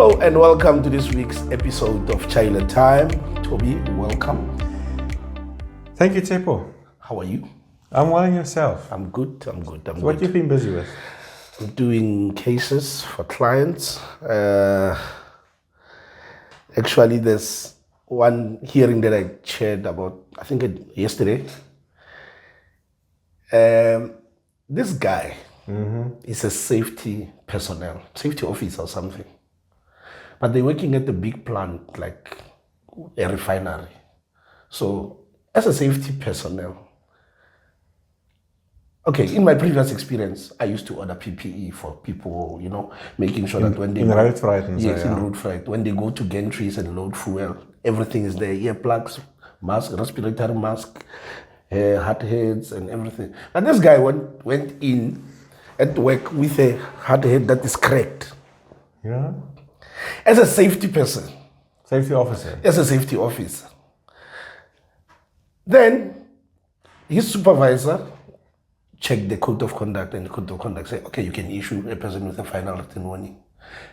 Hello and welcome to this week's episode of Chaile Time. Toby, welcome. Thank you, Tepo. How are you? I'm well, and yourself? I'm good. What you've been busy with? I'm doing cases for clients. Actually, there's one hearing that I chaired about, I think yesterday. This guy is a safety officer or something. But they're working at a big plant, like a refinery. So, as a safety personnel, okay, in my previous experience, I used to order PPE for people, making sure that when they in road freight and yes, in road freight, when they go to gantries and load fuel, everything is there: earplugs, mask, respiratory mask, hard heads, and everything. And this guy went in at work with a hard head that is cracked. Yeah. As a safety person. Safety officer. As a safety officer. Then his supervisor checked the code of conduct, and the code of conduct said, okay, you can issue a person with a final written warning.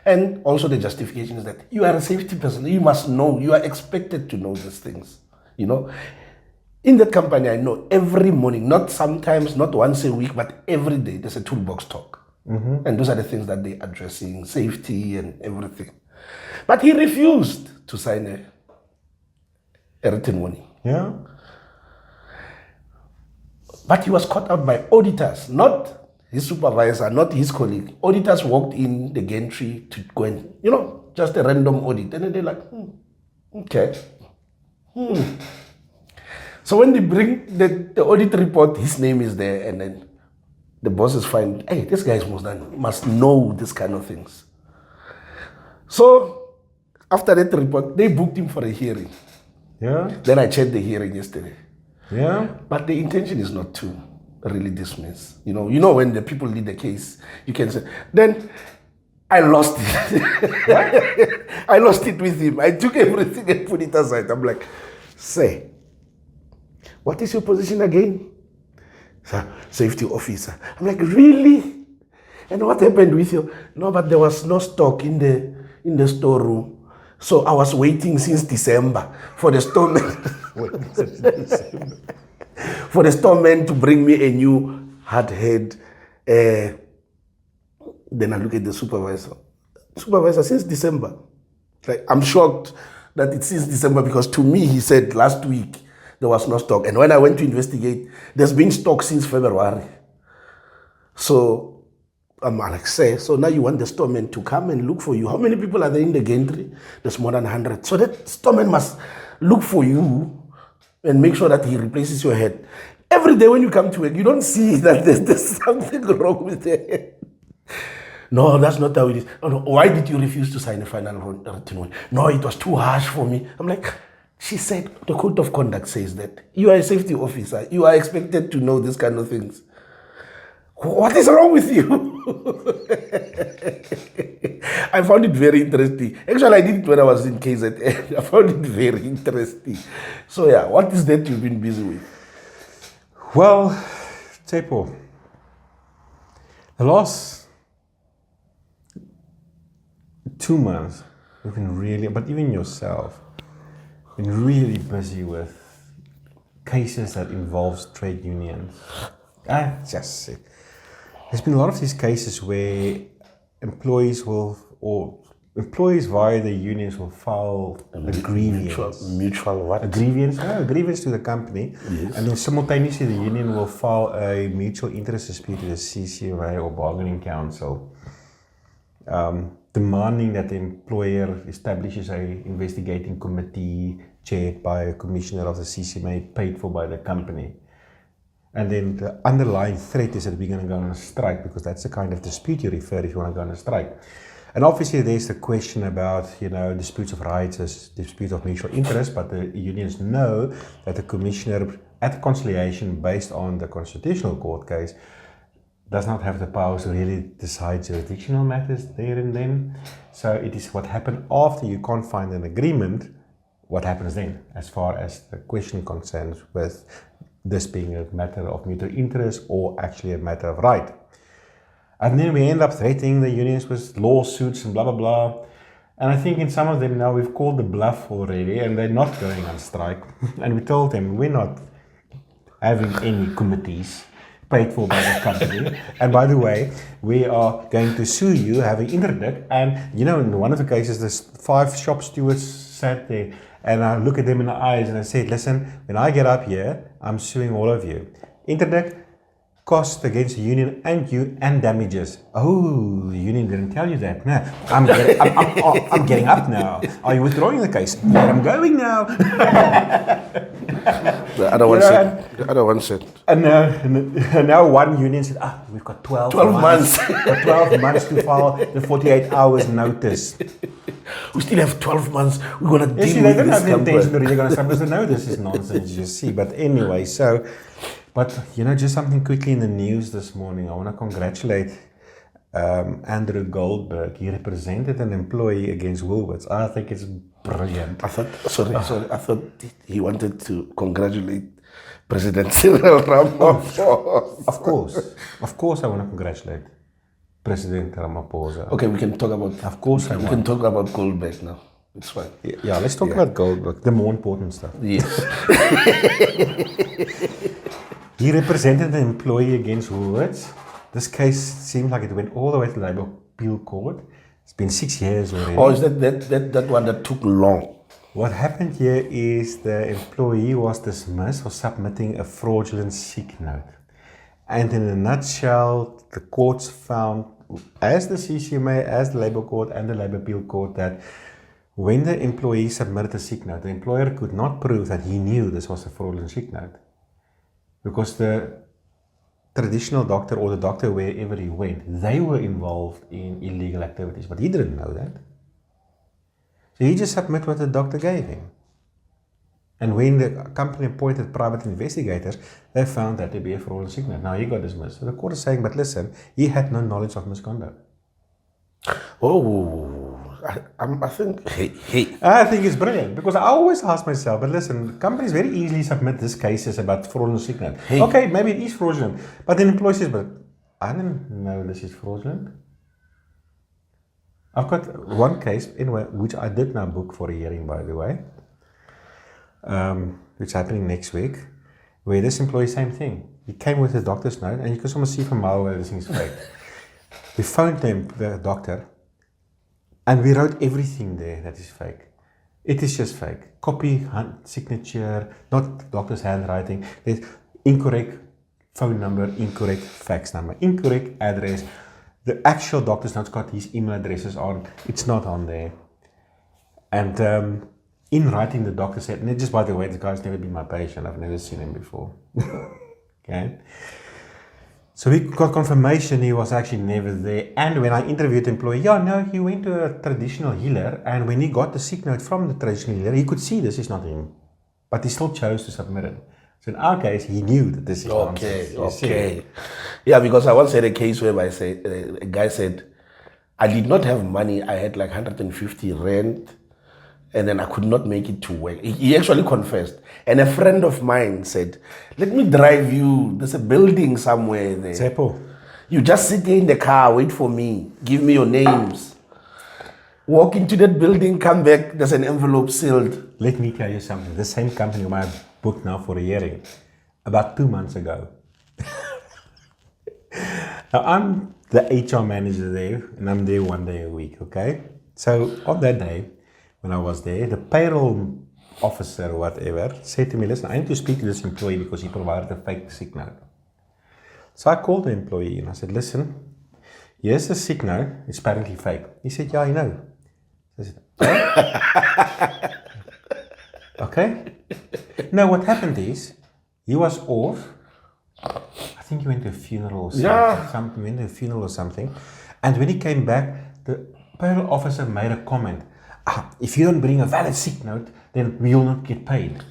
And also the justification is that you are a safety person. You must know, you are expected to know these things. In that company, I know every morning, not sometimes, not once a week, but every day, there's a toolbox talk. And those are the things that they're addressing, safety and everything. But he refused to sign a written warning. Yeah. But he was caught out by auditors, not his supervisor, not his colleague. Auditors walked in the gantry to go and, just a random audit. And then they're like, okay. So when they bring the audit report, his name is there, and then the bosses find, hey, this guy must know this kind of things. So after that report, they booked him for a hearing. Yeah. Then I checked the hearing yesterday. Yeah. But the intention is not to really dismiss. When the people lead the case, you can say, then I lost it. I lost it with him. I took everything and put it aside. I'm like, say, what is your position again? Safety officer. I'm like, really? And what happened with you? No, but there was no stock in the storeroom. So I was waiting since December for the storeman to bring me a new hard head. Then I look at the supervisor. Supervisor, since December. Like, I'm shocked that it's since December, because to me, he said last week there was no stock. And when I went to investigate, there's been stock since February. So I'm like, so now you want the storeman to come and look for you. How many people are there in the gantry? There's more than 100. So that storeman must look for you and make sure that he replaces your head. Every day when you come to work, you don't see that there's something wrong with the head. No, that's not how it is. No, why did you refuse to sign a final written warning? No, it was too harsh for me. I'm like, she said the code of conduct says that you are a safety officer. You are expected to know this kind of things. What is wrong with you? I found it very interesting. Actually, I did it when I was in KZN. I found it very interesting. So yeah, what is that you've been busy with? Well, Tepo, the last 2 months, you've been really, but even yourself, been really busy with cases that involves trade unions. Just sick. There's been a lot of these cases where employees via the unions will file a grievance. Mutual what? A grievance? A grievance to the company. Yes. And then simultaneously the union will file a mutual interest dispute to the CCMA or bargaining council, demanding that the employer establishes an investigating committee chaired by a commissioner of the CCMA paid for by the company. And then the underlying threat is that we're going to go on a strike, because that's the kind of dispute you refer if you want to go on a strike. And obviously there's the question about, disputes of rights as dispute of mutual interest, but the unions know that the commissioner at conciliation, based on the constitutional court case, does not have the powers to really decide jurisdictional matters there and then. So it is what happened after you can't find an agreement, what happens then, as far as the question concerns, with this being a matter of mutual interest or actually a matter of right. And then we end up threatening the unions with lawsuits and blah, blah, blah. And I think in some of them now we've called the bluff already and they're not going on strike. And we told them we're not having any committees paid for by the company. And by the way, we are going to sue you, having interdict. And you know, in one of the cases, there's 5 shop stewards sat there, and I look at them in the eyes and I said, listen, when I get up here, I'm suing all of you. Interdict, cost against the union and you, and damages. Oh, the union didn't tell you that. No, I'm getting up now. Are you withdrawing the case? Yeah, I'm going now. The other one said. The other one said. And now one union said, we've got 12 months. 12 months to file the 48 hours notice. We still have 12 months. We're going to deal See, with they don't this have the intention to company. really going to stop us. No, this is nonsense, you see. But anyway, so, but you know, just something quickly in the news this morning. I want to congratulate Andrew Goldberg. He represented an employee against Woolworths. I think it's brilliant. I thought, sorry, I thought he wanted to congratulate President Cyril Ramaphosa. Of course I want to congratulate President Ramaphosa. Okay, we can talk about. Of course we can talk about Goldberg now. It's fine. Yeah, let's talk about Goldberg, the more important stuff. Yes. He represented an employee against Woolworths. This case seemed like it went all the way to the Labour Appeal Court. It's been 6 years already. Oh, is that one that took long? What happened here is the employee was dismissed for submitting a fraudulent sick note. And in a nutshell, the courts found, as the CCMA, as the Labour Court and the Labour Appeal Court, that when the employee submitted a sick note, the employer could not prove that he knew this was a fraudulent sick note. Because the traditional doctor or the doctor wherever he went, they were involved in illegal activities, but he didn't know that. So he just submitted what the doctor gave him. And when the company appointed private investigators, they found that to be a fraudulent sick note. Now he got dismissed. So the court is saying, but listen, he had no knowledge of misconduct. Oh, I think, I think it's brilliant because I always ask myself, but listen, companies very easily submit these cases about fraudulent sick note. Okay, maybe it is fraudulent, but the employee says, but I didn't know this is fraudulent. I've got one case, anyway, which I did now book for a hearing, by the way, which is happening next week, where this employee, same thing. He came with a doctor's note, and you can almost see from a mile away this thing is fake. We phoned them, the doctor, and we wrote everything there that is fake. It is just fake. Copy, signature, not doctor's handwriting. There's incorrect phone number, incorrect fax number, incorrect address. The actual doctor's note's got his email addresses on. It's not on there. And in writing, the doctor said, and just by the way, this guy's never been my patient. I've never seen him before. Okay. So we got confirmation he was actually never there. And when I interviewed the employee, he went to a traditional healer. And when he got the sick note from the traditional healer, he could see this is not him. But he still chose to submit it. So in our case, he knew that this is nonsense. Okay. Yeah, because I once had a case where a guy said, I did not have money. I had like 150 rent. And then I could not make it to work. He actually confessed. And a friend of mine said, let me drive you. There's a building somewhere there. Tsepo. You just sit there in the car, wait for me. Give me your names. Walk into that building, come back. There's an envelope sealed. Let me tell you something. The same company whom I booked now for a hearing, about 2 months ago. Now I'm the HR manager there, and I'm there 1 day a week, okay? So on that day, when I was there, the payroll officer or whatever said to me, listen, I need to speak to this employee because he provided a fake sick note. So I called the employee and I said, listen, here's the sick note. It's apparently fake. He said, yeah, I know. I said, oh? Okay. No, what happened is, he was off. I think he went to a funeral or something. And when he came back, the payroll officer made a comment. If you don't bring a valid sick note, then we will not get paid.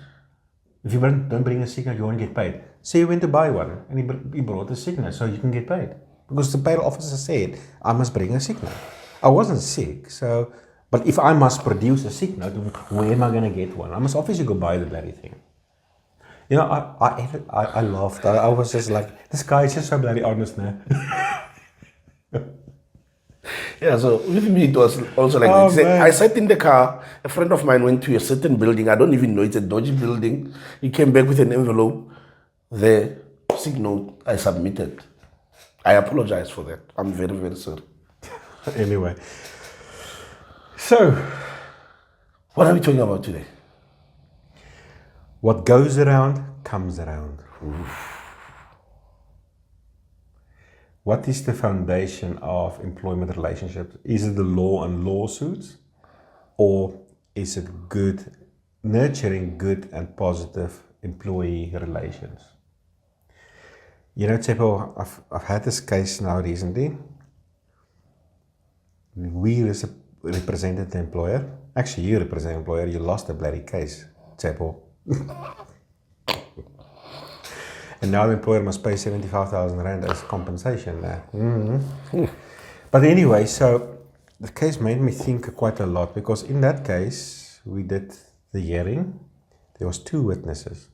If you don't bring a sick note, you won't get paid. So he went to buy one, and he brought a sick note so you can get paid. Because the payroll officer said, I must bring a sick note. I wasn't sick, but if I must produce a sick note, where am I going to get one? I must obviously go buy the bloody thing. You know, I laughed. I was just like, this guy is just so bloody honest now. Yeah, so with me it was also like Oh, that. He said, man. I sat in the car, a friend of mine went to a certain building, I don't even know, it's a dodgy building. He came back with an envelope, the signal I submitted. I apologize for that. I'm very, very sorry. Anyway. So, What are we talking about today? what goes around comes around. What is the foundation of employment relationships? Is it the law and lawsuits? Or is it nurturing good and positive employee relations? You know, Tsepo, I've had this case now recently. We represented the employer. Actually, you represent the employer. You lost the bloody case, Tsepo. And now the employer must pay 75,000 rand as compensation. But anyway, so the case made me think quite a lot, because in that case, we did the hearing. There was 2 witnesses.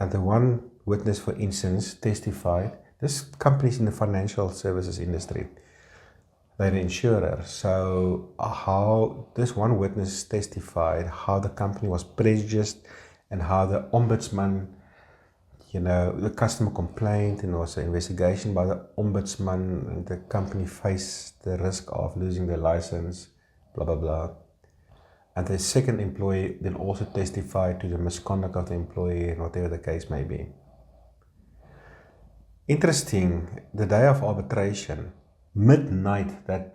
And the one witness, for instance, testified, this company's in the financial services industry. They're an insurer. So how this one witness testified how the company was prejudiced and how the ombudsman, you know, the customer complained and there was an investigation by the ombudsman and the company faced the risk of losing their license, blah, blah, blah. And the second employee then also testified to the misconduct of the employee and whatever the case may be. Interesting, the day of arbitration, midnight, it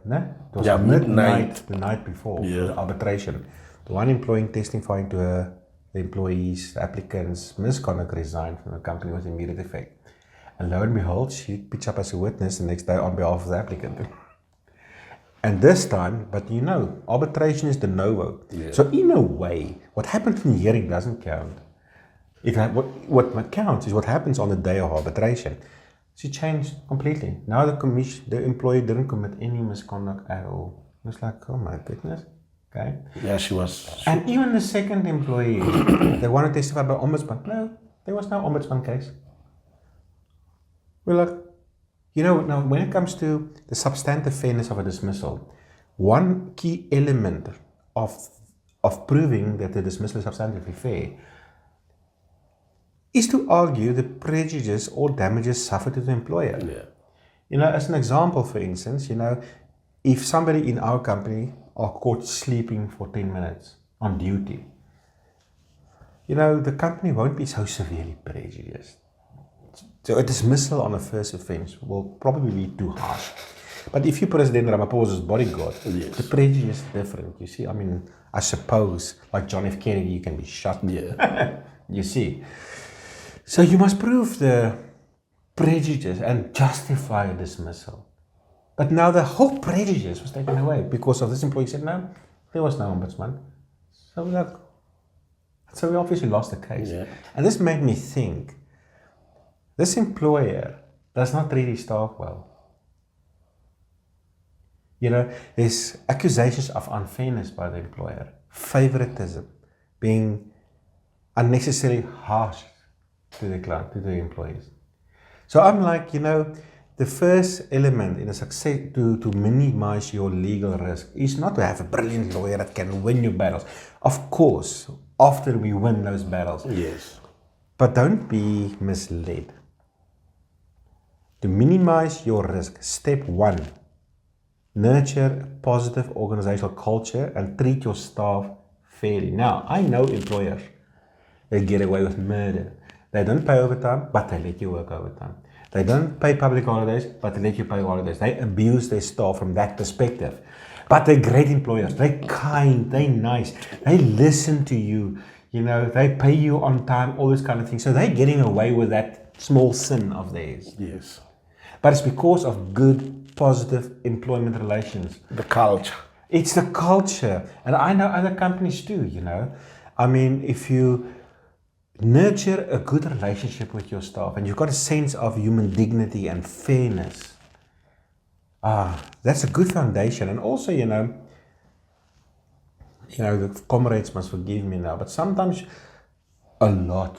was midnight the night before the arbitration. The one employee testifying to the employees, the applicants' misconduct resigned from the company with immediate effect. And lo and behold, she picks up as a witness the next day on behalf of the applicant. And this time, but you know, arbitration is de novo. Yeah. So in a way, what happened in the hearing doesn't count. What counts is what happens on the day of arbitration. She changed completely. Now the employee didn't commit any misconduct at all. It was like, oh my goodness. Okay. Yeah, she was. And even the second employee, they want to testify about ombudsman. No, there was no ombudsman case. We're like, you know, now when it comes to the substantive fairness of a dismissal, one key element of proving that the dismissal is substantively fair is to argue the prejudice or damages suffered to the employer. Yeah. You know, as an example, for instance, you know, if somebody in our company are caught sleeping for 10 minutes on duty, you know, the company won't be so severely prejudiced. So a dismissal on a first offense will probably be too harsh. But if you President Ramaphosa's bodyguard, the prejudice is different. You see, I mean, I suppose, like John F. Kennedy, you can be shot. Yeah. You see. So you must prove the prejudice and justify a dismissal. But now the whole prejudice was taken away because of this employee said, no, there was no ombudsman. So we obviously lost the case. Yeah. And this made me think, this employer does not treat his staff well. You know, there's accusations of unfairness by the employer, favoritism, being unnecessarily harsh to the client, to the employees. So I'm like, you know, the first element in a success to minimize your legal risk is not to have a brilliant lawyer that can win your battles. Of course, after we win those battles. Yes. But don't be misled. To minimize your risk, step 1, nurture a positive organizational culture and treat your staff fairly. Now, I know employers that get away with murder. They don't pay overtime, but they let you work overtime. They don't pay public holidays, but they let you pay holidays. They abuse their staff from that perspective. But they're great employers. They're kind, they're nice. They listen to you. You know, they pay you on time, all this kind of thing. So they're getting away with that small sin of theirs. Yes. But it's because of good, positive employment relations. The culture. It's the culture. And I know other companies too, you know. I mean, if you nurture a good relationship with your staff and you've got a sense of human dignity and fairness, that's a good foundation. And also, you know, the comrades must forgive me now, but sometimes a lot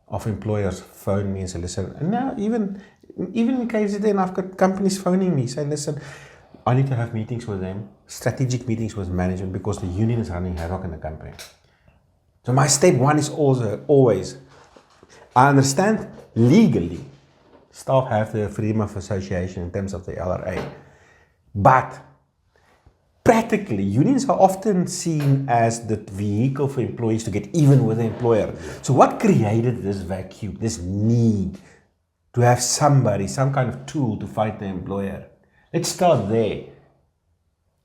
of employers phone me and say, listen, and now even in KZN, I've got companies phoning me saying, listen, I need to have meetings with them, strategic meetings with management, because the union is running havoc in the company. So my step one is also always, I understand legally, staff have the freedom of association in terms of the LRA, but practically, unions are often seen as the vehicle for employees to get even with the employer. So what created this vacuum, this need to have somebody, some kind of tool to fight the employer? Let's start there.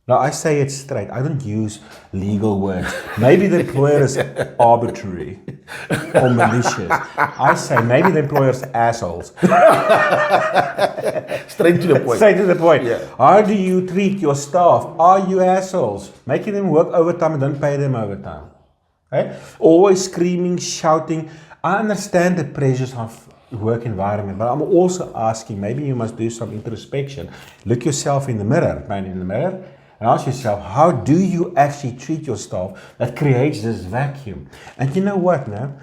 Now, I say it straight. I don't use legal words. Maybe the employer is arbitrary or malicious. I say maybe the employer is assholes. Straight to the point. Straight to the point. Yeah. How do you treat your staff? Are you assholes? Making them work overtime and don't pay them overtime. Okay? Always screaming, shouting. I understand the pressures of work environment, but I'm also asking, maybe you must do some introspection. Look yourself in the mirror, man in the mirror, and ask yourself, how do you actually treat your staff that creates this vacuum? And you know what now?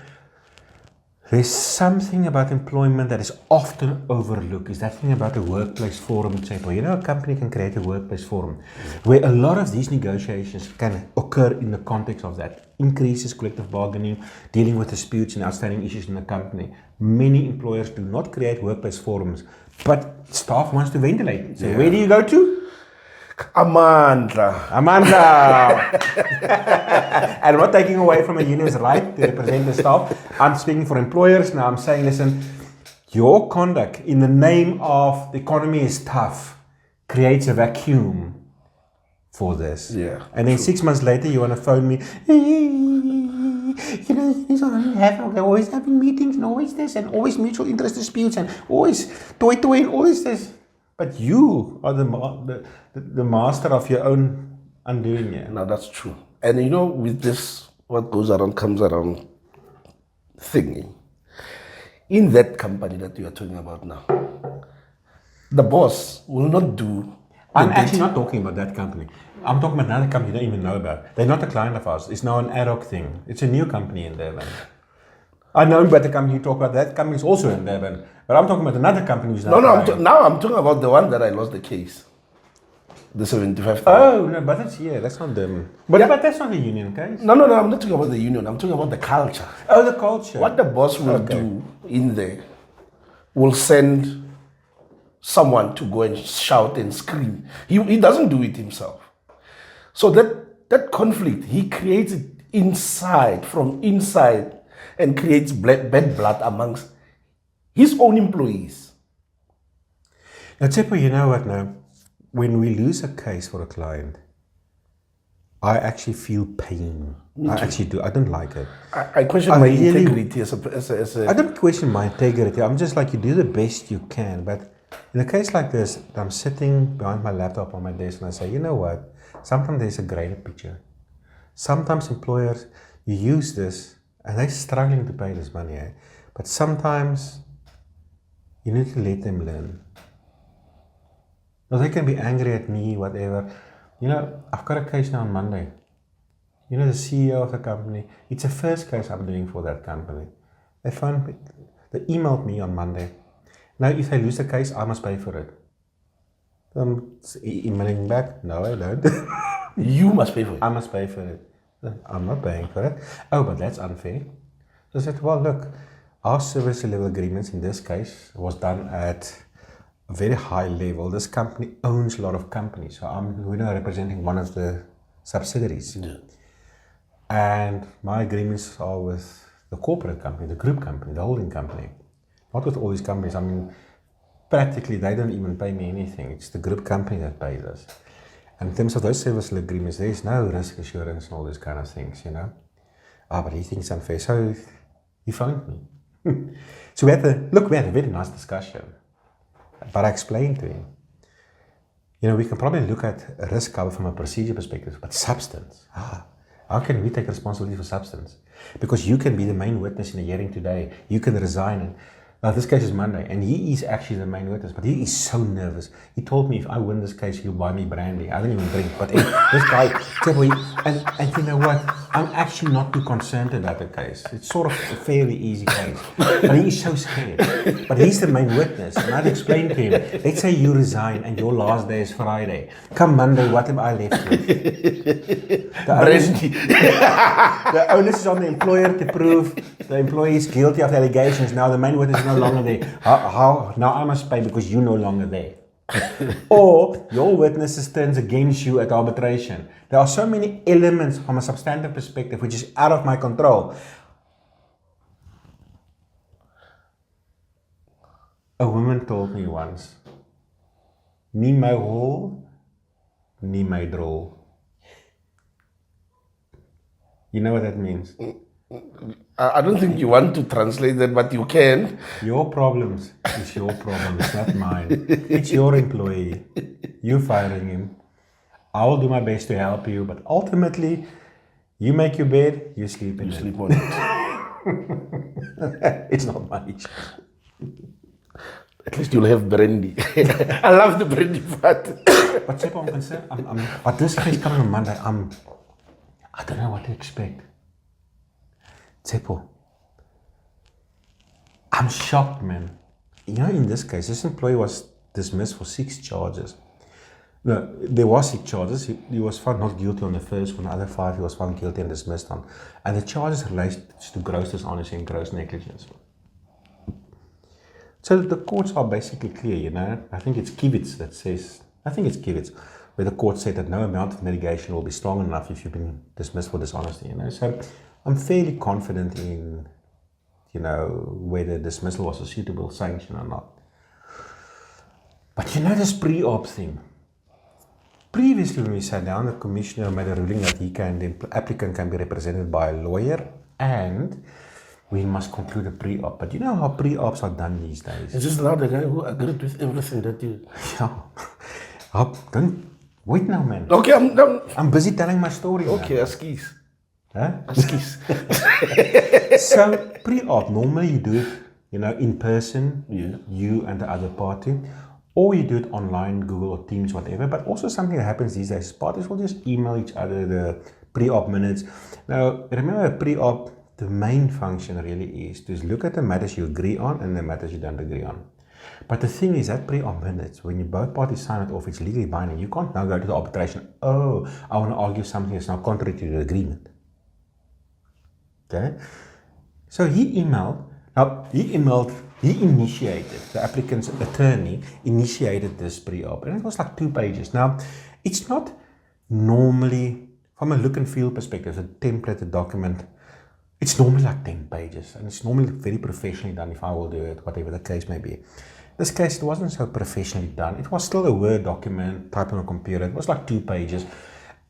There's something about employment that is often overlooked. Is that thing about the workplace forum, Chaile? You know, a company can create a workplace forum where a lot of these negotiations can occur in the context of that. Increases collective bargaining, dealing with disputes and outstanding issues in the company. Many employers do not create workplace forums, but staff wants to ventilate. So where do you go to? Amandla. And I'm not taking away from a union's right to represent the staff. I'm speaking for employers now. I'm saying, listen, your conduct in the name of the economy is tough creates a vacuum for this. Yeah, and then 6 months later, you want to phone me. You know, they're always having meetings and always this and always mutual interest disputes and always toy and always this. But you are the master of your own undoing. Yeah. No, that's true. And you know, with this, what goes around comes around thing. In that company that you are talking about now, the boss will not do. I'm actually not talking about that company. I'm talking about another company you don't even know about. They're not a client of ours. It's now an ad hoc thing. It's a new company in Durban. I know about the company you talk about. That company is also in Durban. But I'm talking about another company who's now. Now I'm talking about the one that I lost the case. The 75,000. Oh, no, but that's not them. But that's not the union case. No, I'm not talking about the union. I'm talking about the culture. Oh, the culture. What the boss will do in there will send someone to go and shout and scream. He doesn't do it himself. So that conflict, he creates it from inside, and creates bad blood amongst his own employees. Now, Tsepo, you know what now? When we lose a case for a client, I actually feel pain. I actually do. I don't like it. I question my integrity as a... I don't question my integrity. I'm just like, you do the best you can. But in a case like this, I'm sitting behind my laptop on my desk and I say, you know what? Sometimes there's a greater picture. Sometimes employers, you use this and they're struggling to pay this money. But sometimes you need to let them learn. Now, they can be angry at me, whatever. You know, I've got a case now on Monday. You know, the CEO of the company, it's the first case I'm doing for that company. They emailed me on Monday. Now, if I lose the case, I must pay for it. I'm emailing back. No, I don't. You must pay for it. I must pay for it. I'm not paying for it. Oh, but that's unfair. So I said, well, look, our service level agreements in this case was done at a very high level. This company owns a lot of companies. So I'm representing one of the subsidiaries. Yeah. And my agreements are with the corporate company, the group company, the holding company. Not with all these companies. I mean, practically they don't even pay me anything. It's the group company that pays us. And in terms of those service agreements, there is no risk assurance and all these kind of things, you know. But he thinks it's unfair. So he phoned me. So we had a very nice discussion. But I explained to him, you know, we can probably look at risk cover from a procedure perspective, but substance, how can we take responsibility for substance? Because you can be the main witness in a hearing today. You can resign. Now, this case is Monday, and he is actually the main witness, but he is so nervous. He told me if I win this case, he'll buy me brandy. I don't even drink, but this guy, and you know what? I'm actually not too concerned about the case. It's sort of a fairly easy case, but he's so scared. But he's the main witness, and I'd explained to him, let's say you resign and your last day is Friday. Come Monday, what am I left with? The onus is on the employer to prove the employee is guilty of the allegations. Now the main witness is no longer there. How? Now I must pay because you're no longer there. Or your witnesses turns against you at arbitration. There are so many elements from a substantive perspective which is out of my control. A woman told me once, "Nie my hol, nie my drol." You know what that means? I don't think you want to translate that, but you can. Your problems is your problems, not mine. It's your employee. You're firing him. I'll do my best to help you, but ultimately, you make your bed, you sleep in it. Sleep on it. It's not my issue. At least you'll have brandy. I love the brandy part. But Sepo, I'm concerned. But this case coming on Monday, I don't know what to expect. Sepo, I'm shocked, man. You know, in this case, this employee was dismissed for 6 charges. No, there was 6 charges. He was found not guilty on the first one. The other 5 he was found guilty and dismissed on. And the charges relate to gross dishonesty and gross negligence. So the courts are basically clear, you know. I think it's Kivitz that says, where the court said that no amount of mitigation will be strong enough if you've been dismissed for dishonesty, you know. So I'm fairly confident in, you know, whether dismissal was a suitable sanction or not. But you know this pre-op thing. Previously when we sat down, the commissioner made a ruling that the applicant can be represented by a lawyer and we must conclude a pre-op. But you know how pre-ops are done these days? Is this now the guy who agreed with everything that you... Yeah. Don't wait now, man. Okay, I'm busy telling my story. Okay, man. askies. Huh? Askies. So pre-op, normally you do it, you know, in person, Yeah. you and the other party, or you do it online, Google or Teams, whatever. But also something that happens these days, parties will just email each other the pre-op minutes. Now, remember pre-op, the main function really is to look at the matters you agree on and the matters you don't agree on. But the thing is that pre-op minutes, when you both parties sign it off, it's legally binding. You can't now go to the arbitration, oh, I want to argue something that's now contrary to the agreement. Okay? So he initiated, the applicant's attorney initiated this pre-op, and it was like 2 pages. Now, it's not normally, from a look and feel perspective, a template, a document, it's normally like 10 pages, and it's normally very professionally done if I will do it, whatever the case may be. This case, it wasn't so professionally done. It was still a Word document, typed on a computer. It was like 2 pages,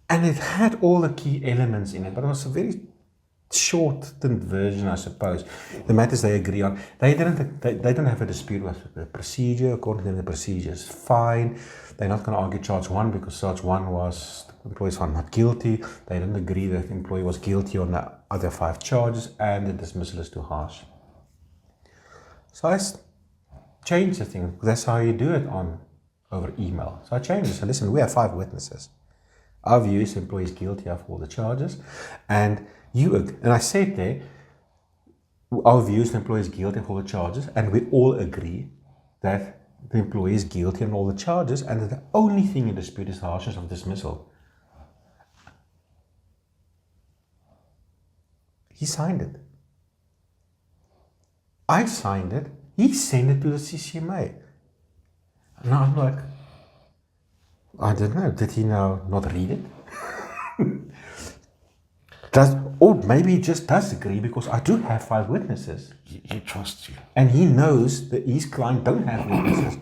and it had all the key elements in it, but it was a very shortened version, I suppose. The matters they agree on, they don't have a dispute with the procedure. According to them, the procedure is fine. They're not going to argue charge 1 because charge 1 was the employee found not guilty. They didn't agree that the employee was guilty on the other 5 charges, and the dismissal is too harsh. So I changed the thing. That's how you do it over email. So I changed it. So listen, we have 5 witnesses. Our view is the employee is guilty of all the charges, and I said there, our view is the employee is guilty of all the charges, and we all agree that the employee is guilty on all the charges, and that the only thing in dispute is the harshness of dismissal. He signed it. I signed it. He sent it to the CCMA. And I'm like, I don't know, did he now not read it? Or maybe he just does agree because I do have 5 witnesses. He trusts you. And he knows that his client don't have witnesses.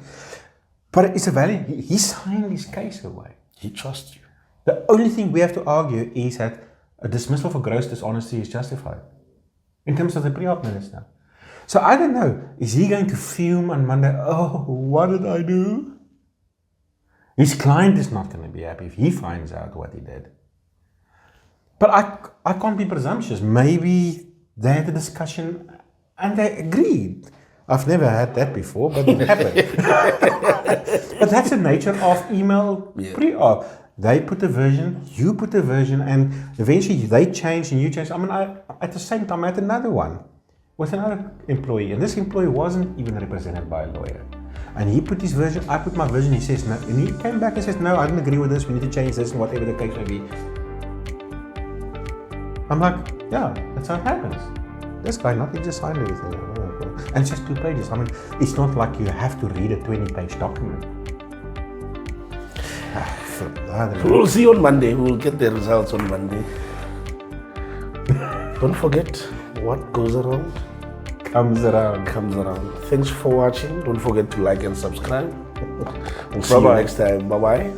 But it's a valid, he signed his case away. He trusts you. The only thing we have to argue is that a dismissal for gross dishonesty is justified. In terms of the pre-op minutes now. So I don't know, is he going to fume on Monday, oh, what did I do? His client is not going to be happy if he finds out what he did. But I can't be presumptuous. Maybe they had a discussion and they agreed. I've never had that before, but it happened. But that's the nature of email pre-op. They put a version, you put a version, and eventually they change and you change. I mean, at the same time, I had another one with another employee, and this employee wasn't even represented by a lawyer. And he put his version, I put my version, he says no. And he came back and says, no, I don't agree with this, we need to change this, and whatever the case may be. I'm like, yeah, that's how it happens. This guy, not he just signed everything. And it's just 2 pages. I mean, it's not like you have to read a 20-page document. We'll see on Monday. We'll get the results on Monday. Don't forget, what goes around comes around. Thanks for watching. Don't forget to like and subscribe. We'll see you next time. Bye-bye.